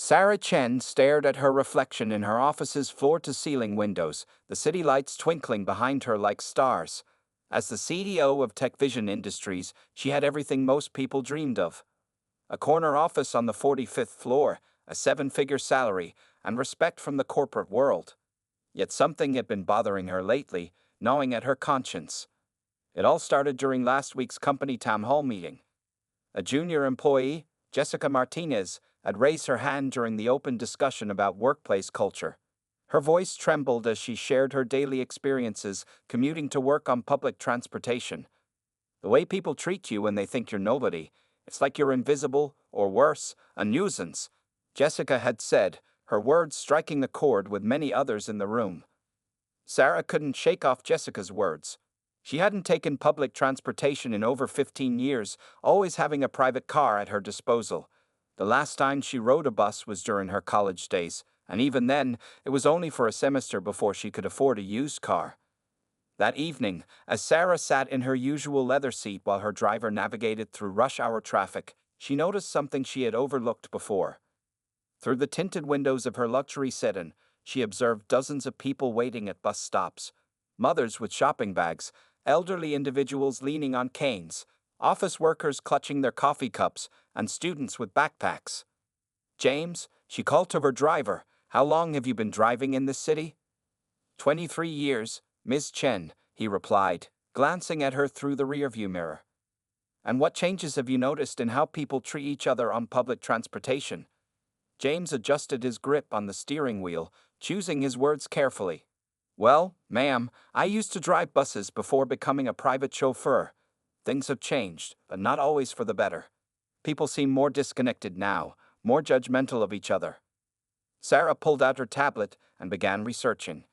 Sarah Chen stared at her reflection in her office's floor-to-ceiling windows, the city lights twinkling behind her like stars. As the CEO of TechVision Industries, she had everything most people dreamed of. A corner office on the 45th floor, a seven-figure salary, and respect from the corporate world. Yet something had been bothering her lately, gnawing at her conscience. It all started during last week's company town hall meeting. A junior employee, Jessica Martinez, had raised her hand during the open discussion about workplace culture. Her voice trembled as she shared her daily experiences commuting to work on public transportation. The way people treat you when they think you're nobody, it's like you're invisible, or worse, a nuisance, Jessica had said, her words striking a chord with many others in the room. Sarah couldn't shake off Jessica's words. She hadn't taken public transportation in over 15 years, always having a private car at her disposal. The last time she rode a bus was during her college days, and even then, it was only for a semester before she could afford a used car. That evening, as Sarah sat in her usual leather seat while her driver navigated through rush-hour traffic, she noticed something she had overlooked before. Through the tinted windows of her luxury sedan, she observed dozens of people waiting at bus stops. Mothers with shopping bags, elderly individuals leaning on canes, office workers clutching their coffee cups, and students with backpacks. "James," she called to her driver, "how long have you been driving in this city?" 23 years, Ms. Chen, he replied, glancing at her through the rearview mirror. "And what changes have you noticed in how people treat each other on public transportation?" James adjusted his grip on the steering wheel, choosing his words carefully. "Well, ma'am, I used to drive buses before becoming a private chauffeur. Things have changed, but not always for the better. People seem more disconnected now, more judgmental of each other." Sarah pulled out her tablet and began researching.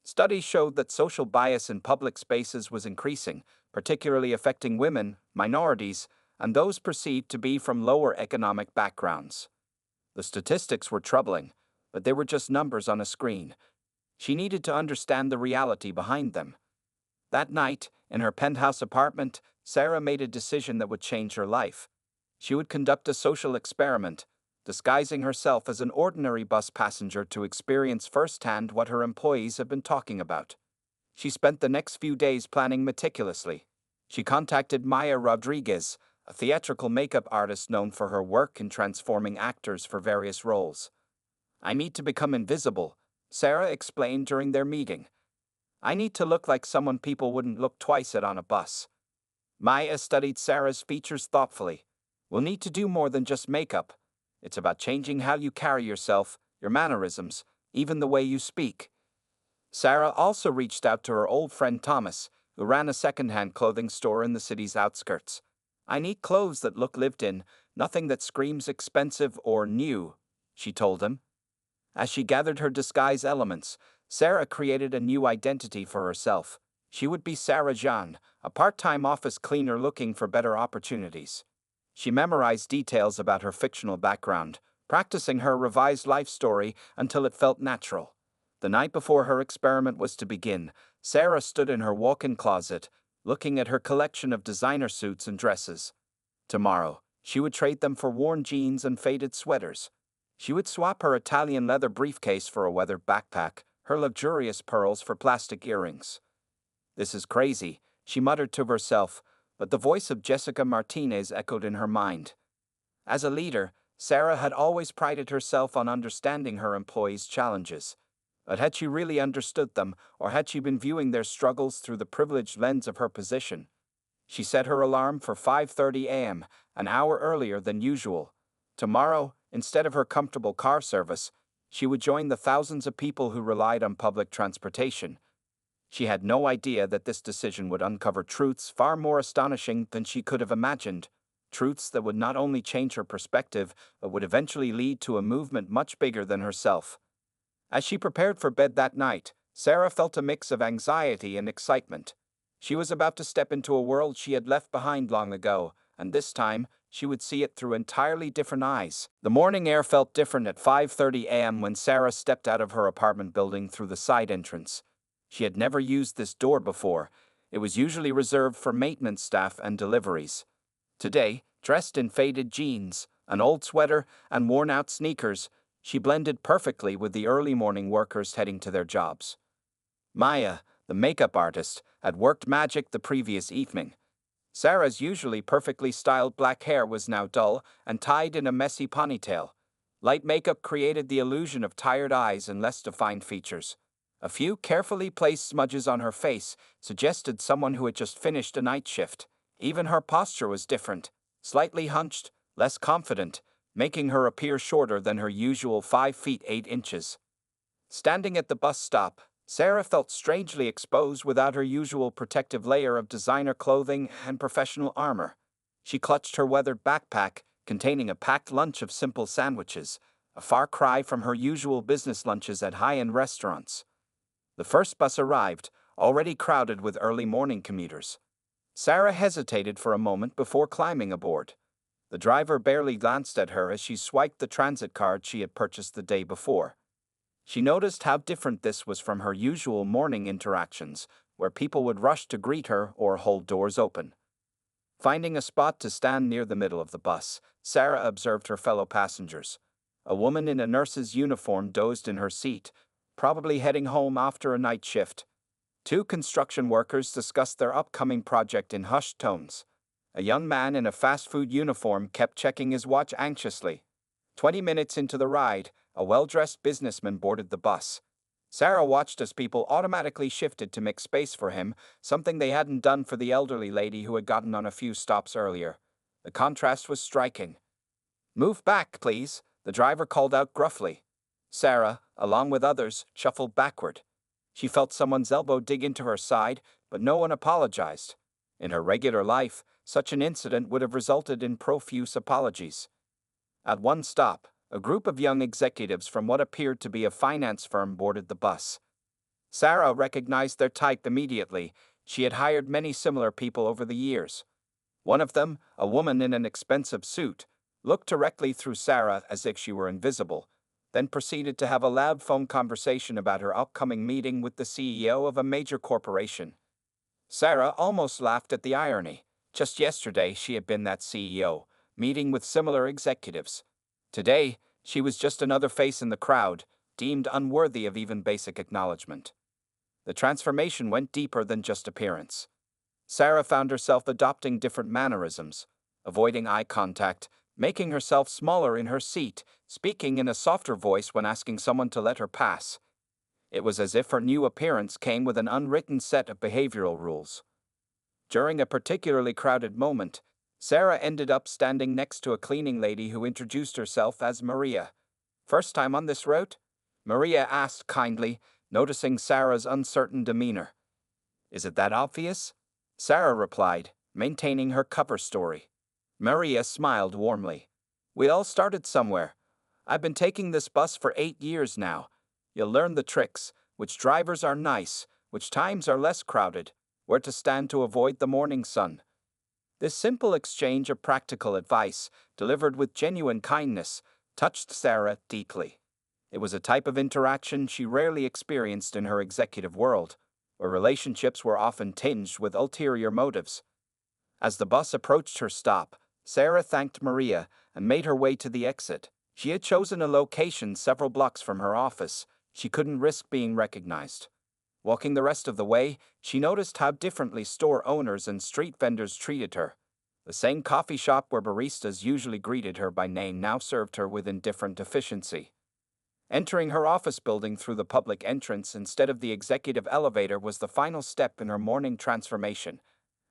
Studies showed that social bias in public spaces was increasing, particularly affecting women, minorities, and those perceived to be from lower economic backgrounds. The statistics were troubling, but they were just numbers on a screen. She needed to understand the reality behind them. That night, in her penthouse apartment, Sarah made a decision that would change her life. She would conduct a social experiment, disguising herself as an ordinary bus passenger to experience firsthand what her employees have been talking about. She spent the next few days planning meticulously. She contacted Maya Rodriguez, a theatrical makeup artist known for her work in transforming actors for various roles. "I need to become invisible," Sarah explained during their meeting. "I need to look like someone people wouldn't look twice at on a bus." Maya studied Sarah's features thoughtfully. "We'll need to do more than just makeup. It's about changing how you carry yourself, your mannerisms, even the way you speak." Sarah also reached out to her old friend Thomas, who ran a second-hand clothing store in the city's outskirts. "I need clothes that look lived in, nothing that screams expensive or new," she told him. As she gathered her disguise elements, Sarah created a new identity for herself. She would be Sarah Jean, a part-time office cleaner looking for better opportunities. She memorized details about her fictional background, practicing her revised life story until it felt natural. The night before her experiment was to begin, Sarah stood in her walk-in closet, looking at her collection of designer suits and dresses. Tomorrow, she would trade them for worn jeans and faded sweaters. She would swap her Italian leather briefcase for a weathered backpack, her luxurious pearls for plastic earrings. "This is crazy," she muttered to herself, but the voice of Jessica Martinez echoed in her mind. As a leader, Sarah had always prided herself on understanding her employees' challenges. But had she really understood them, or had she been viewing their struggles through the privileged lens of her position? She set her alarm for 5:30 a.m., an hour earlier than usual. Tomorrow, instead of her comfortable car service, she would join the thousands of people who relied on public transportation. She had no idea that this decision would uncover truths far more astonishing than she could have imagined. Truths that would not only change her perspective, but would eventually lead to a movement much bigger than herself. As she prepared for bed that night, Sarah felt a mix of anxiety and excitement. She was about to step into a world she had left behind long ago, and this time, she would see it through entirely different eyes. The morning air felt different at 5:30 a.m. when Sarah stepped out of her apartment building through the side entrance. She had never used this door before. It was usually reserved for maintenance staff and deliveries. Today, dressed in faded jeans, an old sweater, and worn-out sneakers, She blended perfectly with the early morning workers heading to their jobs. Maya, the makeup artist, had worked magic the previous evening. Sarah's usually perfectly styled black hair was now dull and tied in a messy ponytail. Light makeup created the illusion of tired eyes and less defined features. A few carefully placed smudges on her face suggested someone who had just finished a night shift. Even her posture was different, slightly hunched, less confident, making her appear shorter than her usual 5 feet 8 inches. Standing at the bus stop, Sarah felt strangely exposed without her usual protective layer of designer clothing and professional armor. She clutched her weathered backpack, containing a packed lunch of simple sandwiches, a far cry from her usual business lunches at high-end restaurants. The first bus arrived, already crowded with early morning commuters. Sarah hesitated for a moment before climbing aboard. The driver barely glanced at her as she swiped the transit card she had purchased the day before. She noticed how different this was from her usual morning interactions, where people would rush to greet her or hold doors open. Finding a spot to stand near the middle of the bus, Sarah observed her fellow passengers. A woman in a nurse's uniform dozed in her seat, probably heading home after a night shift. 2 construction workers discussed their upcoming project in hushed tones. A young man in a fast food uniform kept checking his watch anxiously. 20 minutes into the ride, a well-dressed businessman boarded the bus. Sarah watched as people automatically shifted to make space for him, something they hadn't done for the elderly lady who had gotten on a few stops earlier. The contrast was striking. "Move back, please," the driver called out gruffly. Sarah, along with others, shuffled backward. She felt someone's elbow dig into her side, but no one apologized. In her regular life, such an incident would have resulted in profuse apologies. At one stop, a group of young executives from what appeared to be a finance firm boarded the bus. Sarah recognized their type immediately. She had hired many similar people over the years. One of them, a woman in an expensive suit, looked directly through Sarah as if she were invisible, then proceeded to have a loud phone conversation about her upcoming meeting with the CEO of a major corporation. Sarah almost laughed at the irony. Just yesterday, she had been that CEO, meeting with similar executives. Today, she was just another face in the crowd, deemed unworthy of even basic acknowledgement. The transformation went deeper than just appearance. Sarah found herself adopting different mannerisms, avoiding eye contact, making herself smaller in her seat, speaking in a softer voice when asking someone to let her pass. It was as if her new appearance came with an unwritten set of behavioral rules. During a particularly crowded moment, Sarah ended up standing next to a cleaning lady who introduced herself as Maria. "First time on this route?" Maria asked kindly, noticing Sarah's uncertain demeanor. "Is it that obvious?" Sarah replied, maintaining her cover story. Maria smiled warmly. "We all started somewhere. I've been taking this bus for 8 years now. You'll learn the tricks, which drivers are nice, which times are less crowded, where to stand to avoid the morning sun." This simple exchange of practical advice, delivered with genuine kindness, touched Sarah deeply. It was a type of interaction she rarely experienced in her executive world, where relationships were often tinged with ulterior motives. As the bus approached her stop, Sarah thanked Maria and made her way to the exit. She had chosen a location several blocks from her office. She couldn't risk being recognized. Walking the rest of the way, she noticed how differently store owners and street vendors treated her. The same coffee shop where baristas usually greeted her by name now served her with indifferent efficiency. Entering her office building through the public entrance instead of the executive elevator was the final step in her morning transformation.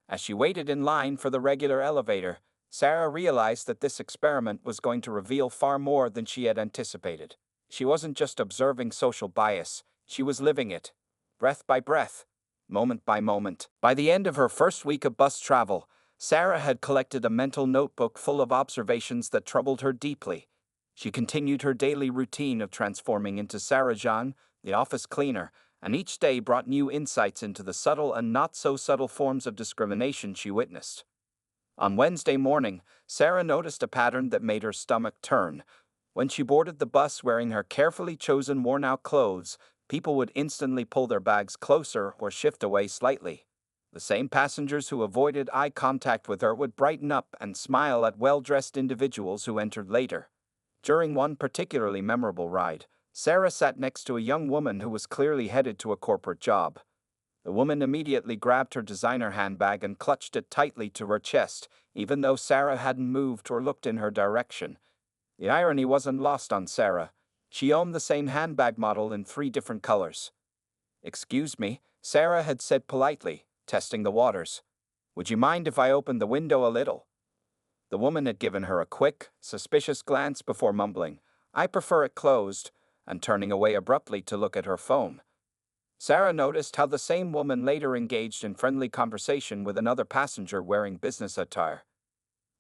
As she waited in line for the regular elevator, Sarah realized that this experiment was going to reveal far more than she had anticipated. She wasn't just observing social bias, she was living it, breath by breath, moment by moment. By the end of her first week of bus travel, Sarah had collected a mental notebook full of observations that troubled her deeply. She continued her daily routine of transforming into Sarah Jean, the office cleaner, and each day brought new insights into the subtle and not-so-subtle forms of discrimination she witnessed. On Wednesday morning, Sarah noticed a pattern that made her stomach turn. When she boarded the bus wearing her carefully chosen worn-out clothes, people would instantly pull their bags closer or shift away slightly. The same passengers who avoided eye contact with her would brighten up and smile at well-dressed individuals who entered later. During one particularly memorable ride, Sarah sat next to a young woman who was clearly headed to a corporate job. The woman immediately grabbed her designer handbag and clutched it tightly to her chest, even though Sarah hadn't moved or looked in her direction. The irony wasn't lost on Sarah. She owned the same handbag model in 3 different colors. "Excuse me," Sarah had said politely, testing the waters. "Would you mind if I opened the window a little?" The woman had given her a quick, suspicious glance before mumbling, "I prefer it closed," and turning away abruptly to look at her phone. Sarah noticed how the same woman later engaged in friendly conversation with another passenger wearing business attire.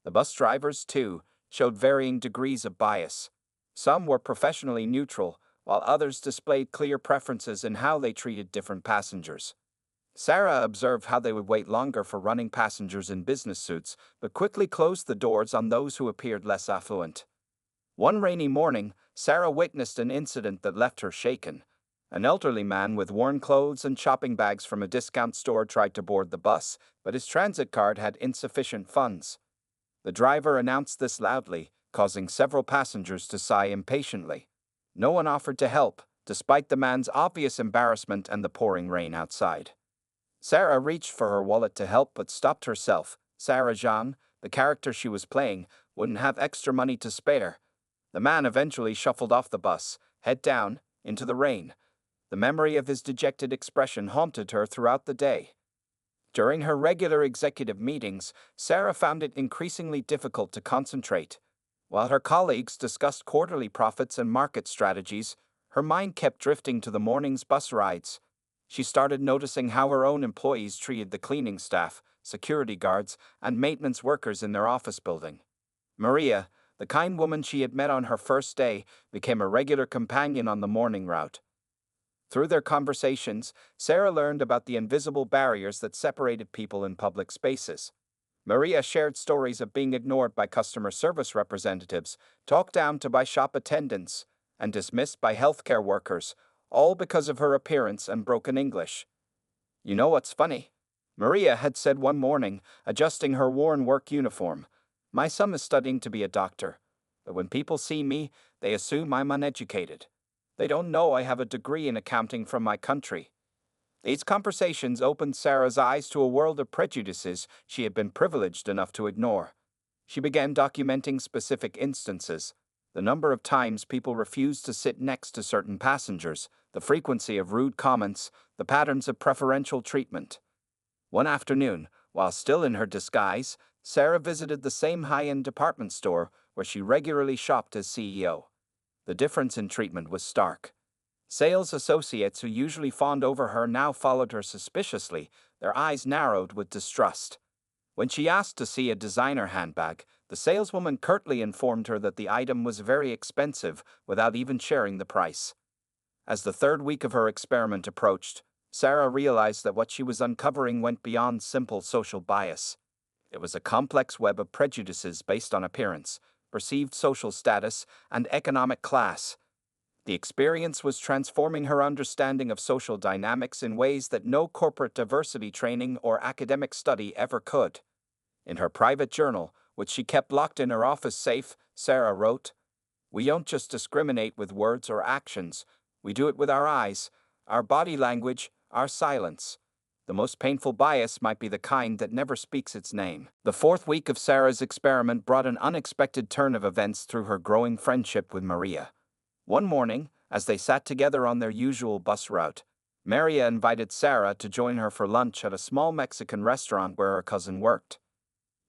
The bus drivers, too, showed varying degrees of bias. Some were professionally neutral, while others displayed clear preferences in how they treated different passengers. Sarah observed how they would wait longer for running passengers in business suits, but quickly closed the doors on those who appeared less affluent. One rainy morning, Sarah witnessed an incident that left her shaken. An elderly man with worn clothes and shopping bags from a discount store tried to board the bus, but his transit card had insufficient funds. The driver announced this loudly, causing several passengers to sigh impatiently. No one offered to help, despite the man's obvious embarrassment and the pouring rain outside. Sarah reached for her wallet to help but stopped herself. Sarah Jean, the character she was playing, wouldn't have extra money to spare. The man eventually shuffled off the bus, head down, into the rain. The memory of his dejected expression haunted her throughout the day. During her regular executive meetings, Sarah found it increasingly difficult to concentrate. While her colleagues discussed quarterly profits and market strategies, her mind kept drifting to the morning's bus rides. She started noticing how her own employees treated the cleaning staff, security guards, and maintenance workers in their office building. Maria, the kind woman she had met on her first day, became a regular companion on the morning route. Through their conversations, Sarah learned about the invisible barriers that separated people in public spaces. Maria shared stories of being ignored by customer service representatives, talked down to by shop attendants, and dismissed by healthcare workers, all because of her appearance and broken English. "You know what's funny?" Maria had said one morning, adjusting her worn work uniform. "My son is studying to be a doctor, but when people see me, they assume I'm uneducated. They don't know I have a degree in accounting from my country." These conversations opened Sarah's eyes to a world of prejudices she had been privileged enough to ignore. She began documenting specific instances: the number of times people refused to sit next to certain passengers, the frequency of rude comments, the patterns of preferential treatment. One afternoon, while still in her disguise, Sarah visited the same high-end department store where she regularly shopped as CEO. The difference in treatment was stark. Sales associates who usually fawned over her now followed her suspiciously, their eyes narrowed with distrust. When she asked to see a designer handbag, the saleswoman curtly informed her that the item was very expensive without even sharing the price. As the 3rd week of her experiment approached, Sarah realized that what she was uncovering went beyond simple social bias. It was a complex web of prejudices based on appearance, perceived social status, and economic class. The experience was transforming her understanding of social dynamics in ways that no corporate diversity training or academic study ever could. In her private journal, which she kept locked in her office safe, Sarah wrote, "We don't just discriminate with words or actions, we do it with our eyes, our body language, our silence. The most painful bias might be the kind that never speaks its name." The 4th week of Sarah's experiment brought an unexpected turn of events through her growing friendship with Maria. One morning, as they sat together on their usual bus route, Maria invited Sarah to join her for lunch at a small Mexican restaurant where her cousin worked.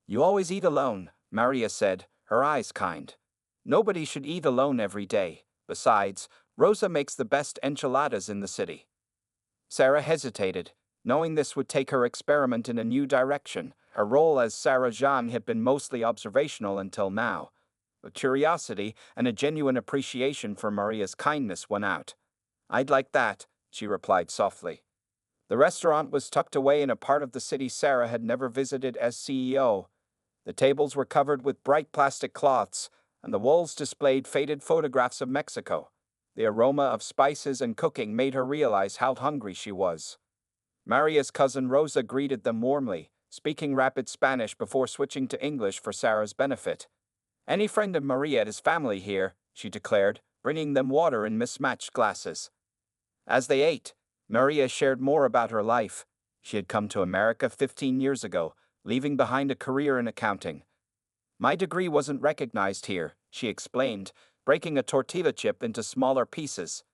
"You always eat alone," Maria said, her eyes kind. "Nobody should eat alone every day. Besides, Rosa makes the best enchiladas in the city." Sarah hesitated, knowing this would take her experiment in a new direction. Her role as Sarah Jean had been mostly observational until now. But curiosity and a genuine appreciation for Maria's kindness won out. "I'd like that," she replied softly. The restaurant was tucked away in a part of the city Sarah had never visited as CEO. The tables were covered with bright plastic cloths, and the walls displayed faded photographs of Mexico. The aroma of spices and cooking made her realize how hungry she was. Maria's cousin Rosa greeted them warmly, speaking rapid Spanish before switching to English for Sarah's benefit. "Any friend of Maria and his family here?" she declared, bringing them water in mismatched glasses. As they ate, Maria shared more about her life. She had come to America 15 years ago, leaving behind a career in accounting. My degree wasn't recognized here, she explained, breaking a tortilla chip into smaller pieces.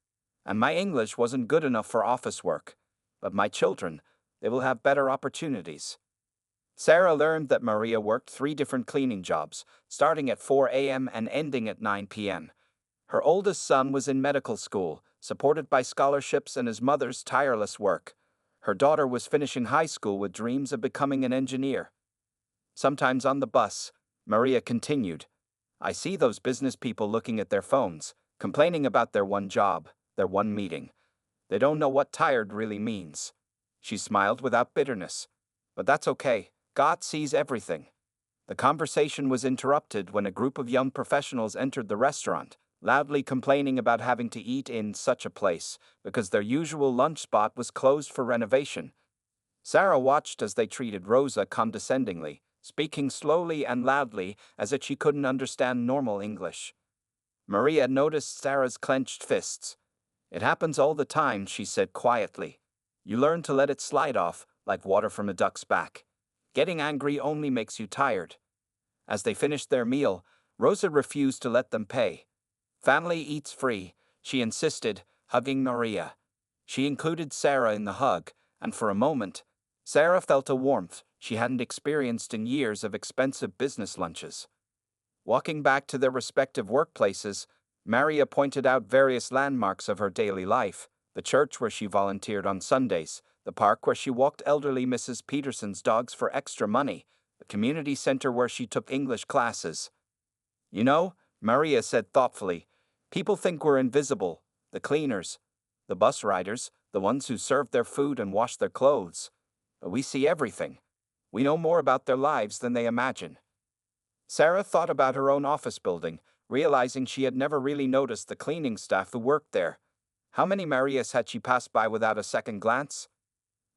And my English wasn't good enough for office work. But my children, they will have better opportunities. Sarah learned that Maria worked 3 different cleaning jobs, starting at 4 a.m. and ending at 9 p.m. Her oldest son was in medical school, supported by scholarships and his mother's tireless work. Her daughter was finishing high school with dreams of becoming an engineer. Sometimes on the bus, Maria continued, I see those business people looking at their phones, complaining about their one job, their one meeting. They don't know what tired really means. She smiled without bitterness. But that's okay, God sees everything. The conversation was interrupted when a group of young professionals entered the restaurant, loudly complaining about having to eat in such a place because their usual lunch spot was closed for renovation. Sarah watched as they treated Rosa condescendingly, speaking slowly and loudly as if she couldn't understand normal English. Maria noticed Sarah's clenched fists. It happens all the time, she said quietly. You learn to let it slide off, like water from a duck's back. Getting angry only makes you tired. As they finished their meal, Rosa refused to let them pay. Family eats free, she insisted, hugging Maria. She included Sarah in the hug, and for a moment, Sarah felt a warmth she hadn't experienced in years of expensive business lunches. Walking back to their respective workplaces, Maria pointed out various landmarks of her daily life: the church where she volunteered on Sundays, the park where she walked elderly Mrs. Peterson's dogs for extra money, the community center where she took English classes. You know, Maria said thoughtfully, people think we're invisible, the cleaners, the bus riders, the ones who serve their food and wash their clothes. But we see everything. We know more about their lives than they imagine. Sarah thought about her own office building, realizing she had never really noticed the cleaning staff who worked there. How many Marias had she passed by without a second glance?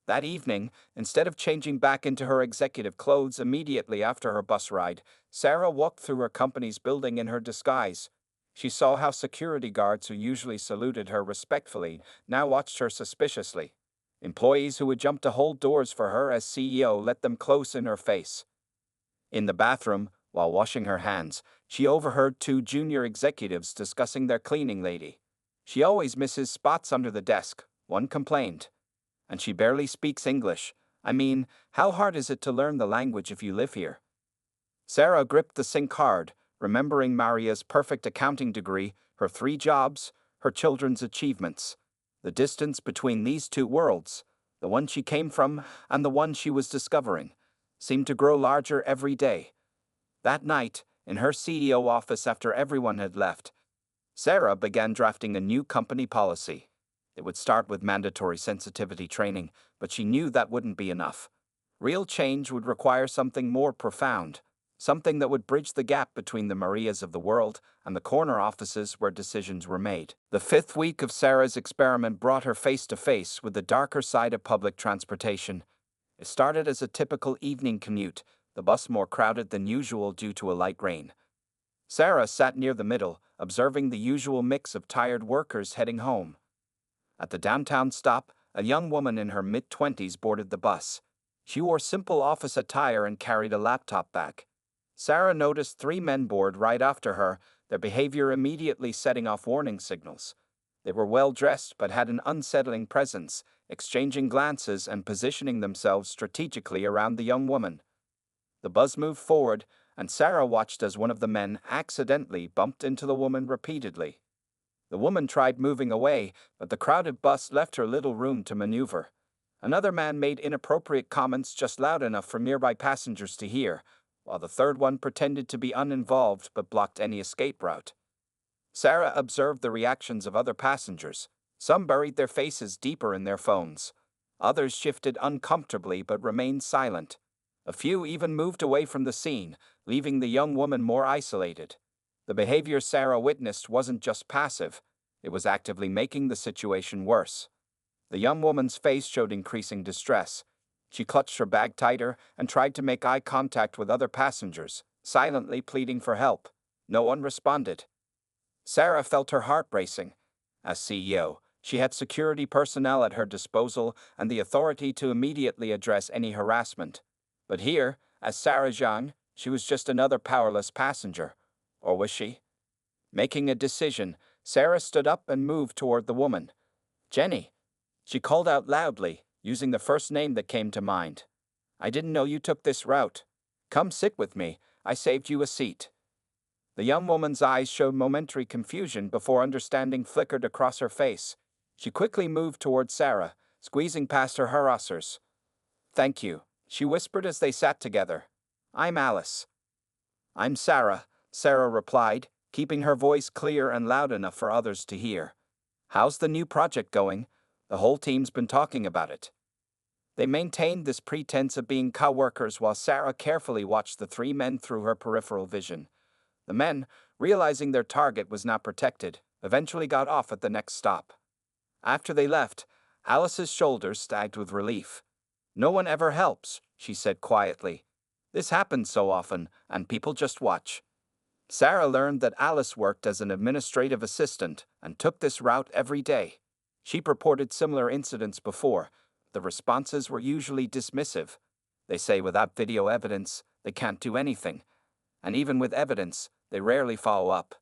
That evening, instead of changing back into her executive clothes immediately after her bus ride, Sarah walked through her company's building in her disguise. She saw how security guards who usually saluted her respectfully now watched her suspiciously. Employees who would jump to hold doors for her as CEO let them close in her face. In the bathroom, while washing her hands, she overheard 2 junior executives discussing their cleaning lady. She always misses spots under the desk, one complained. And she barely speaks English. I mean, how hard is it to learn the language if you live here? Sarah gripped the sink hard, remembering Maria's perfect accounting degree, her 3 jobs, her children's achievements. The distance between these 2 worlds, the one she came from and the one she was discovering, seemed to grow larger every day. That night, in her CEO office after everyone had left, Sarah began drafting a new company policy. It would start with mandatory sensitivity training, but she knew that wouldn't be enough. Real change would require something more profound, something that would bridge the gap between the Marias of the world and the corner offices where decisions were made. The 5th week of Sarah's experiment brought her face to face with the darker side of public transportation. It started as a typical evening commute, the bus more crowded than usual due to a light rain. Sarah sat near the middle, observing the usual mix of tired workers heading home. At the downtown stop, a young woman in her mid-20s boarded the bus. She wore simple office attire and carried a laptop bag. Sarah noticed 3 men board right after her, their behavior immediately setting off warning signals. They were well-dressed but had an unsettling presence, exchanging glances and positioning themselves strategically around the young woman. The bus moved forward, and Sarah watched as one of the men accidentally bumped into the woman repeatedly. The woman tried moving away, but the crowded bus left her little room to maneuver. Another man made inappropriate comments just loud enough for nearby passengers to hear, while the third one pretended to be uninvolved but blocked any escape route. Sarah observed the reactions of other passengers. Some buried their faces deeper in their phones. Others shifted uncomfortably but remained silent. A few even moved away from the scene, leaving the young woman more isolated. The behavior Sarah witnessed wasn't just passive, it was actively making the situation worse. The young woman's face showed increasing distress. She clutched her bag tighter and tried to make eye contact with other passengers, silently pleading for help. No one responded. Sarah felt her heart racing. As CEO, she had security personnel at her disposal and the authority to immediately address any harassment. But here, as Sarah Zhang, she was just another powerless passenger. Or was she? Making a decision, Sarah stood up and moved toward the woman. Jenny. She called out loudly, using the first name that came to mind. I didn't know you took this route. Come sit with me, I saved you a seat. The young woman's eyes showed momentary confusion before understanding flickered across her face. She quickly moved toward Sarah, squeezing past her harassers. Thank you, she whispered as they sat together. I'm Alice. I'm Sarah, Sarah replied, keeping her voice clear and loud enough for others to hear. How's the new project going? The whole team's been talking about it. They maintained this pretense of being co-workers while Sarah carefully watched the three men through her peripheral vision. The men, realizing their target was not protected, eventually got off at the next stop. After they left, Alice's shoulders sagged with relief. No one ever helps, she said quietly. This happens so often, and people just watch. Sarah learned that Alice worked as an administrative assistant and took this route every day. She'd reported similar incidents before. The responses were usually dismissive. They say without video evidence, they can't do anything. And even with evidence, they rarely follow up.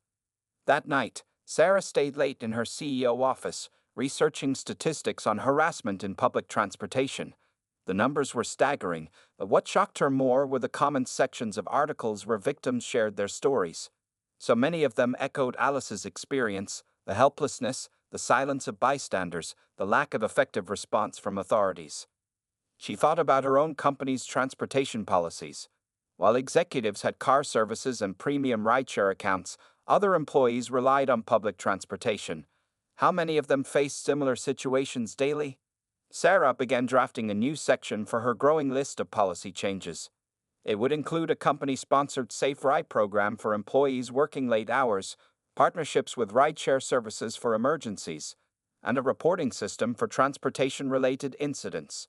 That night, Sarah stayed late in her CEO office, researching statistics on harassment in public transportation. The numbers were staggering, but what shocked her more were the comment sections of articles where victims shared their stories. So many of them echoed Alice's experience, the helplessness, the silence of bystanders, the lack of effective response from authorities. She thought about her own company's transportation policies. While executives had car services and premium rideshare accounts, other employees relied on public transportation. How many of them faced similar situations daily? Sarah began drafting a new section for her growing list of policy changes. It would include a company-sponsored Safe Ride program for employees working late hours, partnerships with rideshare services for emergencies, and a reporting system for transportation-related incidents.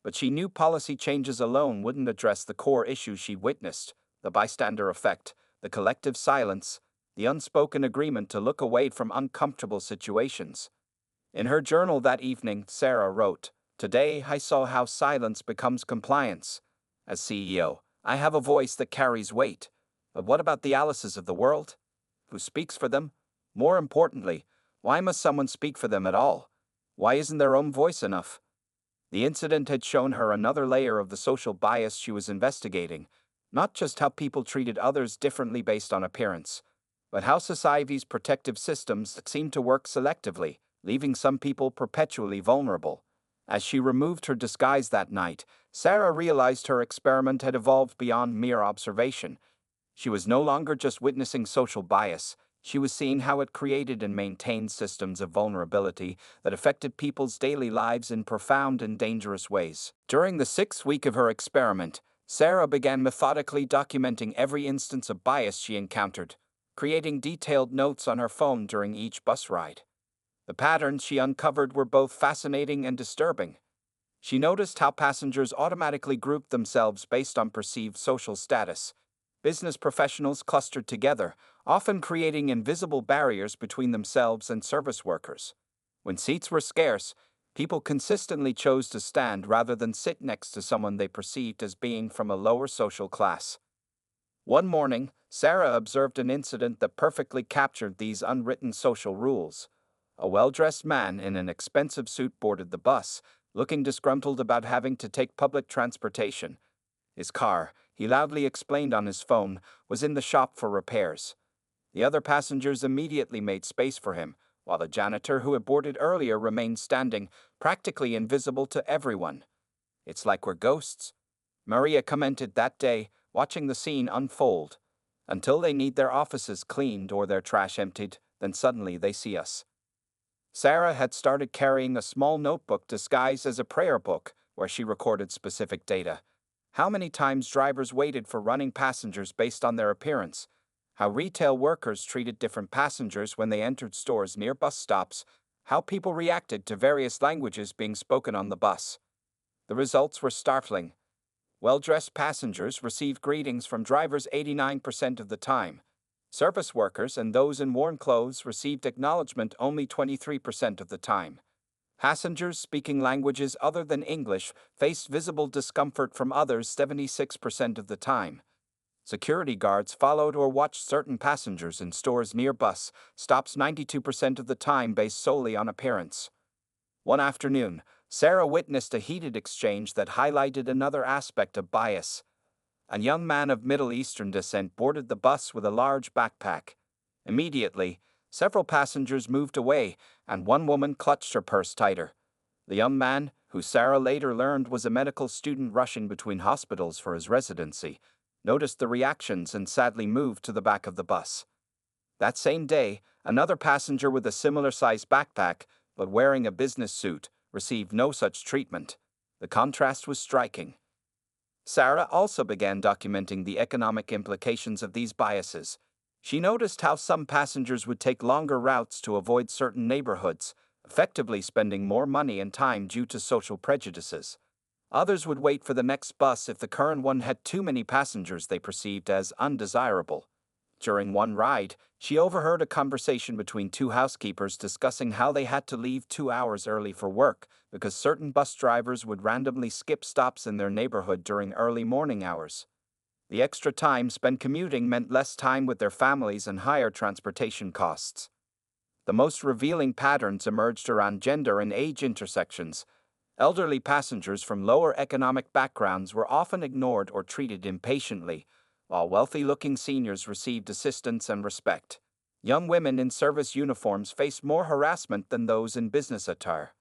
But she knew policy changes alone wouldn't address the core issues she witnessed: the bystander effect, the collective silence, the unspoken agreement to look away from uncomfortable situations. In her journal that evening, Sarah wrote, "Today I saw how silence becomes compliance. As CEO, I have a voice that carries weight. But what about the Alices of the world? Who speaks for them? More importantly, why must someone speak for them at all? Why isn't their own voice enough?" The incident had shown her another layer of the social bias she was investigating, not just how people treated others differently based on appearance, but how society's protective systems seemed to work selectively, leaving some people perpetually vulnerable. As she removed her disguise that night, Sarah realized her experiment had evolved beyond mere observation. She was no longer just witnessing social bias, she was seeing how it created and maintained systems of vulnerability that affected people's daily lives in profound and dangerous ways. During the 6th week of her experiment, Sarah began methodically documenting every instance of bias she encountered, creating detailed notes on her phone during each bus ride. The patterns she uncovered were both fascinating and disturbing. She noticed how passengers automatically grouped themselves based on perceived social status. Business professionals clustered together, often creating invisible barriers between themselves and service workers. When seats were scarce, people consistently chose to stand rather than sit next to someone they perceived as being from a lower social class. One morning, Sarah observed an incident that perfectly captured these unwritten social rules. A well-dressed man in an expensive suit boarded the bus, looking disgruntled about having to take public transportation. His car, he loudly explained on his phone, was in the shop for repairs. The other passengers immediately made space for him, while the janitor who had boarded earlier remained standing, practically invisible to everyone. "It's like we're ghosts," Maria commented that day, watching the scene unfold. "Until they need their offices cleaned or their trash emptied, then suddenly they see us." Sarah had started carrying a small notebook disguised as a prayer book where she recorded specific data. How many times drivers waited for running passengers based on their appearance, how retail workers treated different passengers when they entered stores near bus stops, how people reacted to various languages being spoken on the bus. The results were startling. Well-dressed passengers received greetings from drivers 89% of the time. Service workers and those in worn clothes received acknowledgement only 23% of the time. Passengers speaking languages other than English faced visible discomfort from others 76% of the time. Security guards followed or watched certain passengers in stores near bus stops 92% of the time based solely on appearance. One afternoon, Sarah witnessed a heated exchange that highlighted another aspect of bias. A young man of Middle Eastern descent boarded the bus with a large backpack. Immediately, several passengers moved away, and one woman clutched her purse tighter. The young man, who Sarah later learned was a medical student rushing between hospitals for his residency, noticed the reactions and sadly moved to the back of the bus. That same day, another passenger with a similar-sized backpack, but wearing a business suit, received no such treatment. The contrast was striking. Sarah also began documenting the economic implications of these biases. She noticed how some passengers would take longer routes to avoid certain neighborhoods, effectively spending more money and time due to social prejudices. Others would wait for the next bus if the current one had too many passengers they perceived as undesirable. During one ride, she overheard a conversation between two housekeepers discussing how they had to leave 2 hours early for work because certain bus drivers would randomly skip stops in their neighborhood during early morning hours. The extra time spent commuting meant less time with their families and higher transportation costs. The most revealing patterns emerged around gender and age intersections. Elderly passengers from lower economic backgrounds were often ignored or treated impatiently, while wealthy-looking seniors received assistance and respect. Young women in service uniforms faced more harassment than those in business attire.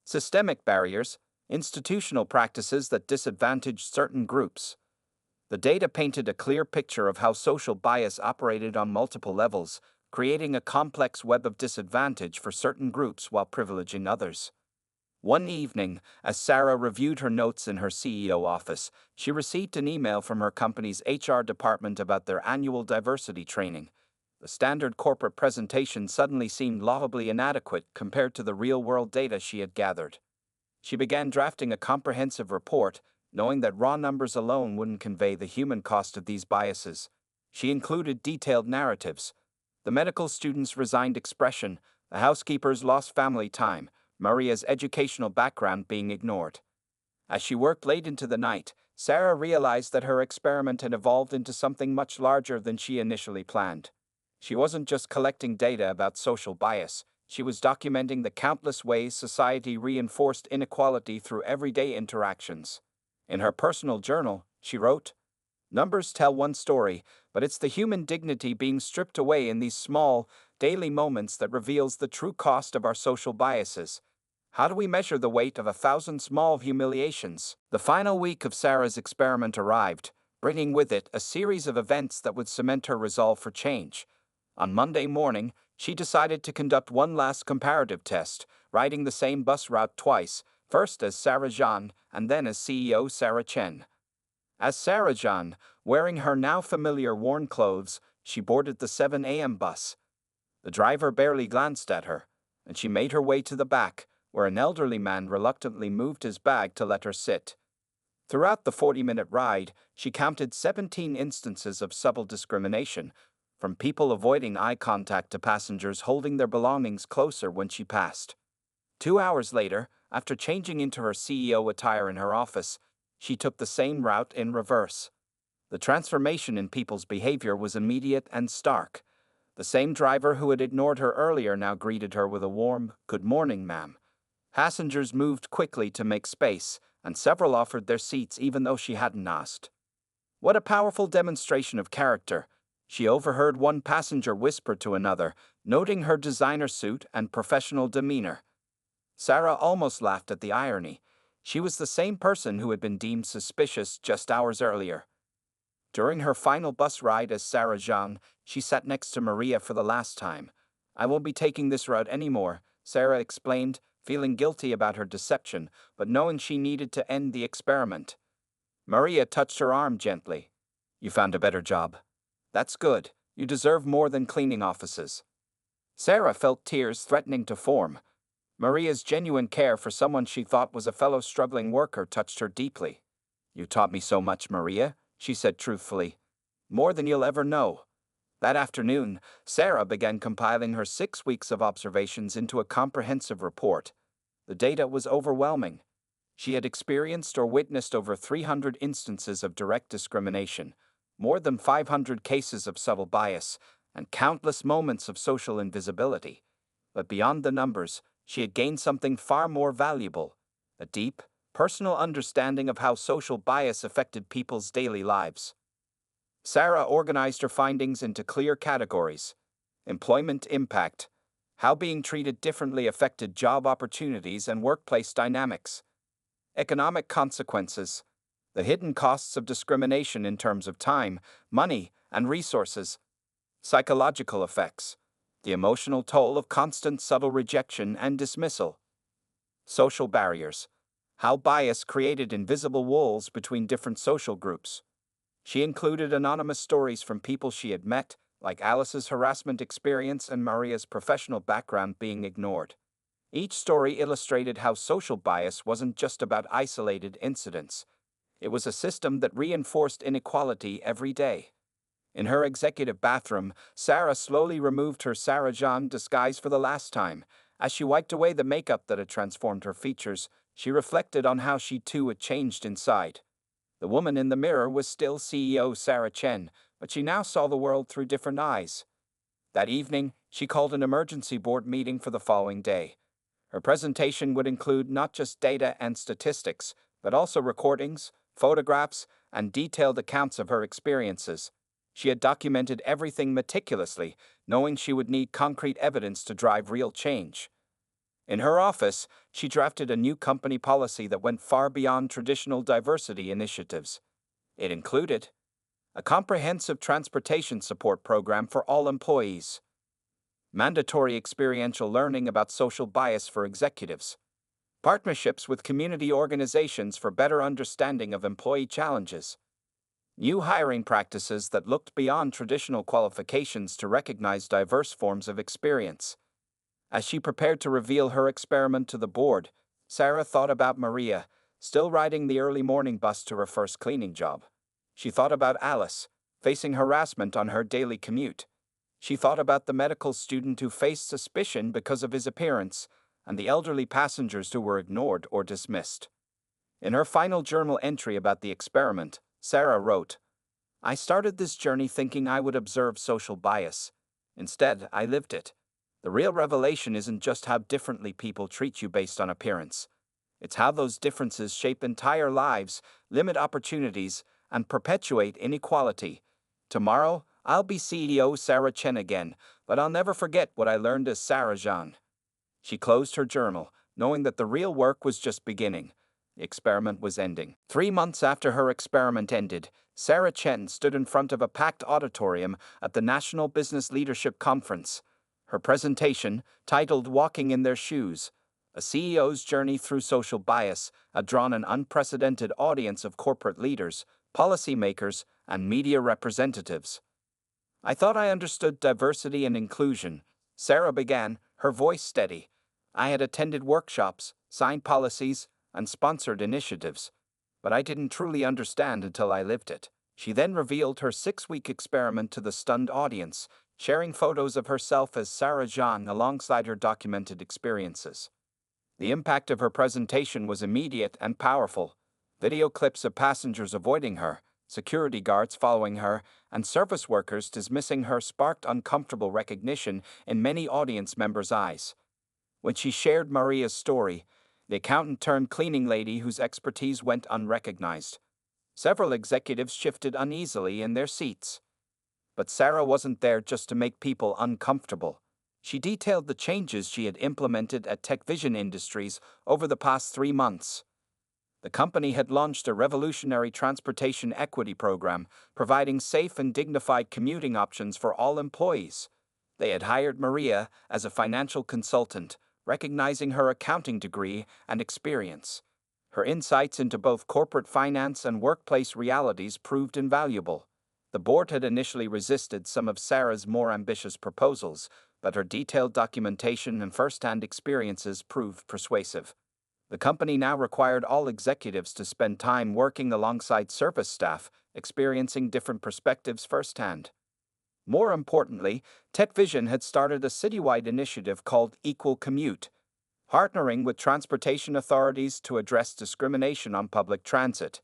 Systemic barriers, institutional practices that disadvantaged certain groups. The data painted a clear picture of how social bias operated on multiple levels, creating a complex web of disadvantage for certain groups while privileging others. One evening, as Sarah reviewed her notes in her CEO office, she received an email from her company's HR department about their annual diversity training. The standard corporate presentation suddenly seemed laughably inadequate compared to the real-world data she had gathered. She began drafting a comprehensive report, knowing that raw numbers alone wouldn't convey the human cost of these biases. She included detailed narratives. The medical student's resigned expression, the housekeeper's lost family time, Maria's educational background being ignored. As she worked late into the night, Sarah realized that her experiment had evolved into something much larger than she initially planned. She wasn't just collecting data about social bias, she was documenting the countless ways society reinforced inequality through everyday interactions. In her personal journal, she wrote, "Numbers tell one story, but it's the human dignity being stripped away in these small, daily moments that reveals the true cost of our social biases. How do we measure the weight of 1,000 small humiliations?" The final week of Sarah's experiment arrived, bringing with it a series of events that would cement her resolve for change. On Monday morning, she decided to conduct one last comparative test, riding the same bus route twice, first as Sarah Jean and then as CEO Sarah Chen. As Sarah Jean, wearing her now familiar worn clothes, she boarded the 7 a.m. bus. The driver barely glanced at her, and she made her way to the back, where an elderly man reluctantly moved his bag to let her sit. Throughout the 40-minute ride, she counted 17 instances of subtle discrimination, from people avoiding eye contact to passengers holding their belongings closer when she passed. 2 hours later, after changing into her CEO attire in her office, she took the same route in reverse. The transformation in people's behavior was immediate and stark. The same driver who had ignored her earlier now greeted her with a warm, "Good morning, ma'am." Passengers moved quickly to make space, and several offered their seats even though she hadn't asked. What a powerful demonstration of character, she overheard one passenger whisper to another, noting her designer suit and professional demeanor. Sarah almost laughed at the irony. She was the same person who had been deemed suspicious just hours earlier. During her final bus ride as Sarah Jean, she sat next to Maria for the last time. "I won't be taking this route anymore," Sarah explained, feeling guilty about her deception, but knowing she needed to end the experiment. Maria touched her arm gently. "You found a better job. That's good. You deserve more than cleaning offices." Sarah felt tears threatening to form. Maria's genuine care for someone she thought was a fellow struggling worker touched her deeply. "You taught me so much, Maria," she said truthfully. more than you'll ever know. That afternoon, Sarah began compiling her 6 weeks of observations into a comprehensive report. The data was overwhelming. She had experienced or witnessed over 300 instances of direct discrimination, more than 500 cases of subtle bias, and countless moments of social invisibility. But beyond the numbers, she had gained something far more valuable: a deep, personal understanding of how social bias affected people's daily lives. Sarah organized her findings into clear categories: employment impact, how being treated differently affected job opportunities and workplace dynamics; economic consequences, the hidden costs of discrimination in terms of time, money, and resources; psychological effects, the emotional toll of constant subtle rejection and dismissal; social barriers, how bias created invisible walls between different social groups. She included anonymous stories from people she had met, like Alice's harassment experience and Maria's professional background being ignored. Each story illustrated how social bias wasn't just about isolated incidents. It was a system that reinforced inequality every day. In her executive bathroom, Sarah slowly removed her Sarah Jeanne disguise for the last time. As she wiped away the makeup that had transformed her features, she reflected on how she too had changed inside. The woman in the mirror was still CEO Sarah Chen, but she now saw the world through different eyes. That evening, she called an emergency board meeting for the following day. Her presentation would include not just data and statistics, but also recordings, photographs, and detailed accounts of her experiences. She had documented everything meticulously, knowing she would need concrete evidence to drive real change. In her office, she drafted a new company policy that went far beyond traditional diversity initiatives. It included a comprehensive transportation support program for all employees, mandatory experiential learning about social bias for executives, partnerships with community organizations for better understanding of employee challenges, new hiring practices that looked beyond traditional qualifications to recognize diverse forms of experience. As she prepared to reveal her experiment to the board, Sarah thought about Maria, still riding the early morning bus to her first cleaning job. She thought about Alice, facing harassment on her daily commute. She thought about the medical student who faced suspicion because of his appearance, and the elderly passengers who were ignored or dismissed. In her final journal entry about the experiment, Sarah wrote, "I started this journey thinking I would observe social bias. Instead, I lived it. The real revelation isn't just how differently people treat you based on appearance. It's how those differences shape entire lives, limit opportunities, and perpetuate inequality. Tomorrow, I'll be CEO Sarah Chen again, but I'll never forget what I learned as Sarah Jeanne." She closed her journal, knowing that the real work was just beginning. The experiment was ending. 3 months after her experiment ended, Sarah Chen stood in front of a packed auditorium at the National Business Leadership Conference. Her presentation, titled Walking in Their Shoes, A CEO's Journey Through Social Bias, had drawn an unprecedented audience of corporate leaders, policymakers, and media representatives. "I thought I understood diversity and inclusion," Sarah began, her voice steady. "I had attended workshops, signed policies, and sponsored initiatives, but I didn't truly understand until I lived it." She then revealed her 6-week experiment to the stunned audience, sharing photos of herself as Sarah Jeanne alongside her documented experiences. The impact of her presentation was immediate and powerful. Video clips of passengers avoiding her, security guards following her, and service workers dismissing her sparked uncomfortable recognition in many audience members' eyes. When she shared Maria's story, the accountant-turned-cleaning lady whose expertise went unrecognized, several executives shifted uneasily in their seats. But Sarah wasn't there just to make people uncomfortable. She detailed the changes she had implemented at TechVision Industries over the past 3 months. The company had launched a revolutionary transportation equity program, providing safe and dignified commuting options for all employees. They had hired Maria as a financial consultant, recognizing her accounting degree and experience. Her insights into both corporate finance and workplace realities proved invaluable. The board had initially resisted some of Sarah's more ambitious proposals, but her detailed documentation and first-hand experiences proved persuasive. The company now required all executives to spend time working alongside service staff, experiencing different perspectives firsthand. More importantly, TechVision had started a citywide initiative called Equal Commute, partnering with transportation authorities to address discrimination on public transit.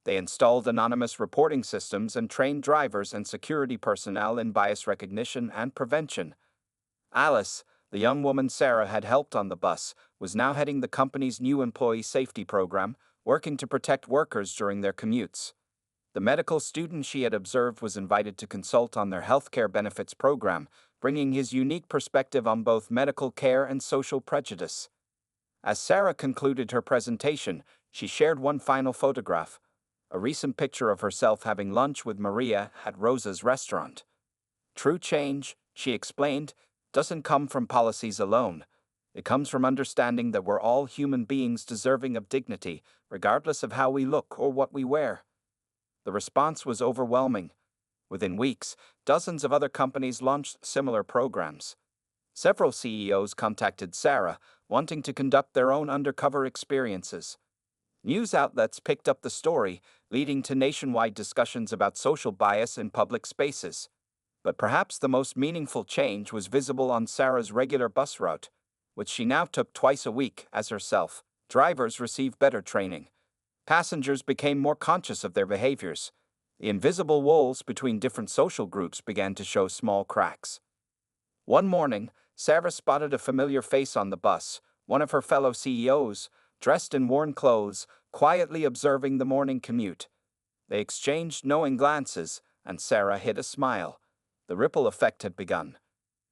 They installed anonymous reporting systems and trained drivers and security personnel in bias recognition and prevention. Alice, the young woman Sarah had helped on the bus, was now heading the company's new employee safety program, working to protect workers during their commutes. The medical student she had observed was invited to consult on their healthcare benefits program, bringing his unique perspective on both medical care and social prejudice. As Sarah concluded her presentation, she shared one final photograph, a recent picture of herself having lunch with Maria at Rosa's restaurant. True change, she explained, doesn't come from policies alone. It comes from understanding that we're all human beings deserving of dignity, regardless of how we look or what we wear. The response was overwhelming. Within weeks, dozens of other companies launched similar programs. Several CEOs contacted Sarah, wanting to conduct their own undercover experiences. News outlets picked up the story, leading to nationwide discussions about social bias in public spaces. But perhaps the most meaningful change was visible on Sarah's regular bus route, which she now took twice a week as herself. Drivers received better training. Passengers became more conscious of their behaviors. The invisible walls between different social groups began to show small cracks. One morning, Sarah spotted a familiar face on the bus, one of her fellow CEOs, dressed in worn clothes, quietly observing the morning commute. They exchanged knowing glances, and Sarah hid a smile. The ripple effect had begun.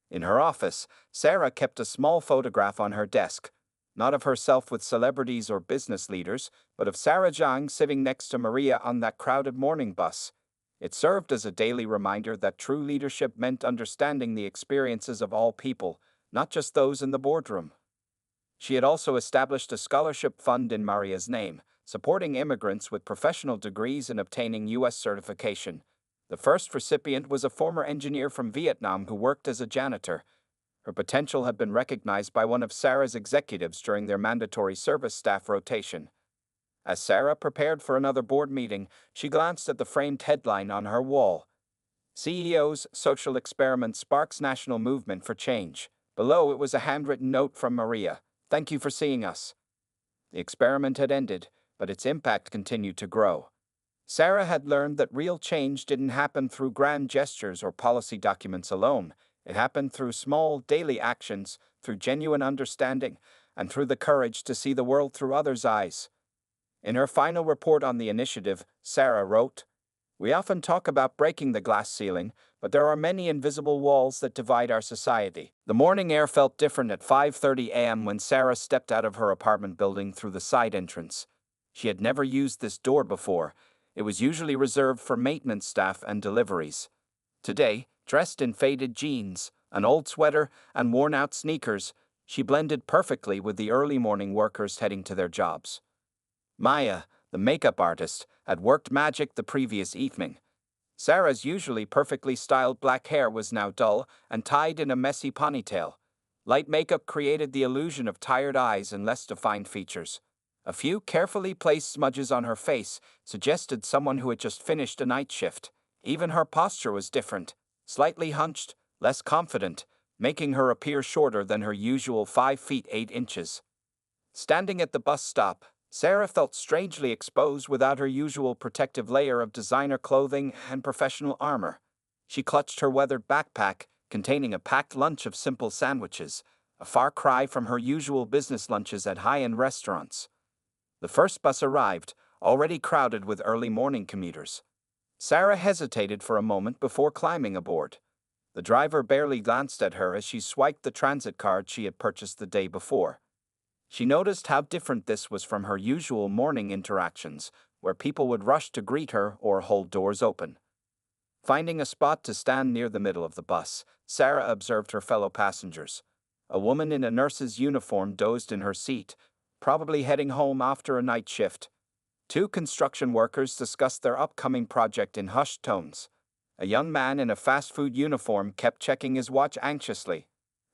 In her office, Sarah kept a small photograph on her desk, not of herself with celebrities or business leaders, but of Sarah Zhang sitting next to Maria on that crowded morning bus. It served as a daily reminder that true leadership meant understanding the experiences of all people, not just those in the boardroom. She had also established a scholarship fund in Maria's name, supporting immigrants with professional degrees and obtaining U.S. certification. The first recipient was a former engineer from Vietnam who worked as a janitor. Her potential had been recognized by one of Sarah's executives during their mandatory service staff rotation. As Sarah prepared for another board meeting, she glanced at the framed headline on her wall. CEO's Social Experiment Sparks National Movement for Change. Below it was a handwritten note from Maria. Thank you for seeing us. The experiment had ended, but its impact continued to grow. Sarah had learned that real change didn't happen through grand gestures or policy documents alone. It happened through small, daily actions, through genuine understanding, and through the courage to see the world through others' eyes. In her final report on the initiative, Sarah wrote, "We often talk about breaking the glass ceiling, but there are many invisible walls that divide our society." The morning air felt different at 5:30 a.m. when Sarah stepped out of her apartment building through the side entrance. She had never used this door before. It was usually reserved for maintenance staff and deliveries. Today, dressed in faded jeans, an old sweater, and worn-out sneakers, she blended perfectly with the early morning workers heading to their jobs. Maya, the makeup artist, had worked magic the previous evening. Sarah's usually perfectly styled black hair was now dull and tied in a messy ponytail. Light makeup created the illusion of tired eyes and less defined features. A few carefully placed smudges on her face suggested someone who had just finished a night shift. Even her posture was different, slightly hunched, less confident, making her appear shorter than her usual 5 feet 8 inches. Standing at the bus stop, Sarah felt strangely exposed without her usual protective layer of designer clothing and professional armor. She clutched her weathered backpack, containing a packed lunch of simple sandwiches, a far cry from her usual business lunches at high-end restaurants. The first bus arrived, already crowded with early morning commuters. Sarah hesitated for a moment before climbing aboard. The driver barely glanced at her as she swiped the transit card she had purchased the day before. She noticed how different this was from her usual morning interactions, where people would rush to greet her or hold doors open. Finding a spot to stand near the middle of the bus, Sarah observed her fellow passengers. A woman in a nurse's uniform dozed in her seat, probably heading home after a night shift. 2 construction workers discussed their upcoming project in hushed tones. A young man in a fast food uniform kept checking his watch anxiously.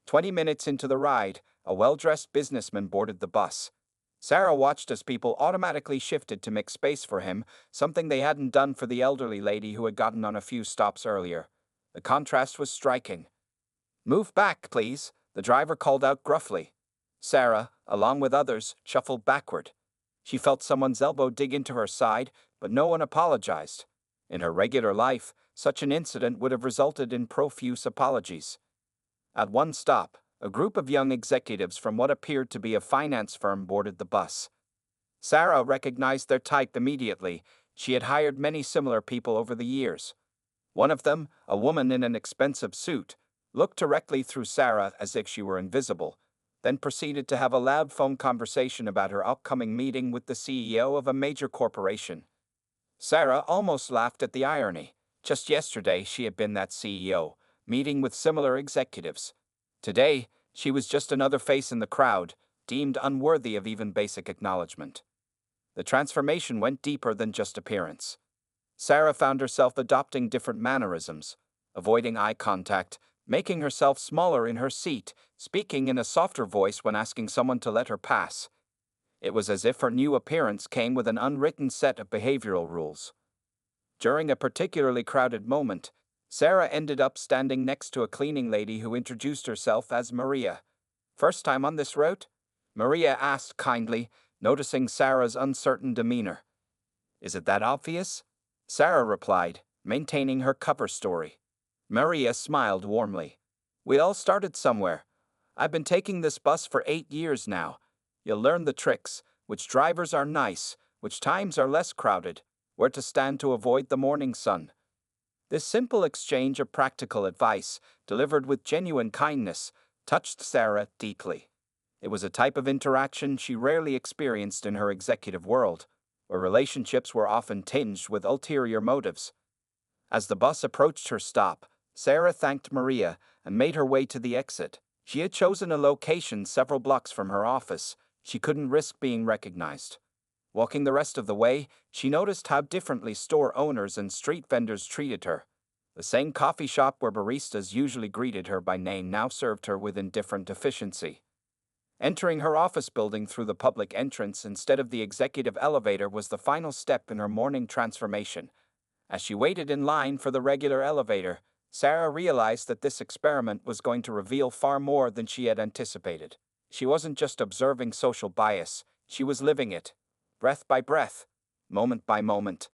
20 minutes into the ride, a well-dressed businessman boarded the bus. Sarah watched as people automatically shifted to make space for him, something they hadn't done for the elderly lady who had gotten on a few stops earlier. The contrast was striking. "Move back, please," the driver called out gruffly. Sarah, along with others, shuffled backward. She felt someone's elbow dig into her side, but no one apologized. In her regular life, such an incident would have resulted in profuse apologies. At one stop, a group of young executives from what appeared to be a finance firm boarded the bus. Sarah recognized their type immediately. She had hired many similar people over the years. One of them, a woman in an expensive suit, looked directly through Sarah as if she were invisible, then proceeded to have a loud phone conversation about her upcoming meeting with the CEO of a major corporation. Sarah almost laughed at the irony. Just yesterday, she had been that CEO, meeting with similar executives. Today, she was just another face in the crowd, deemed unworthy of even basic acknowledgement. The transformation went deeper than just appearance. Sarah found herself adopting different mannerisms, avoiding eye contact, making herself smaller in her seat, speaking in a softer voice when asking someone to let her pass. It was as if her new appearance came with an unwritten set of behavioral rules. During a particularly crowded moment, Sarah ended up standing next to a cleaning lady who introduced herself as Maria. "First time on this route?" Maria asked kindly, noticing Sarah's uncertain demeanor. "Is it that obvious?" Sarah replied, maintaining her cover story. Maria smiled warmly. "We all started somewhere. I've been taking this bus for 8 years now. You'll learn the tricks, which drivers are nice, which times are less crowded, where to stand to avoid the morning sun." This simple exchange of practical advice, delivered with genuine kindness, touched Sarah deeply. It was a type of interaction she rarely experienced in her executive world, where relationships were often tinged with ulterior motives. As the bus approached her stop, Sarah thanked Maria and made her way to the exit. She had chosen a location several blocks from her office. She couldn't risk being recognized. Walking the rest of the way, she noticed how differently store owners and street vendors treated her. The same coffee shop where baristas usually greeted her by name now served her with indifferent efficiency. Entering her office building through the public entrance instead of the executive elevator was the final step in her morning transformation. As she waited in line for the regular elevator, Sarah realized that this experiment was going to reveal far more than she had anticipated. She wasn't just observing social bias, she was living it, breath by breath, moment by moment.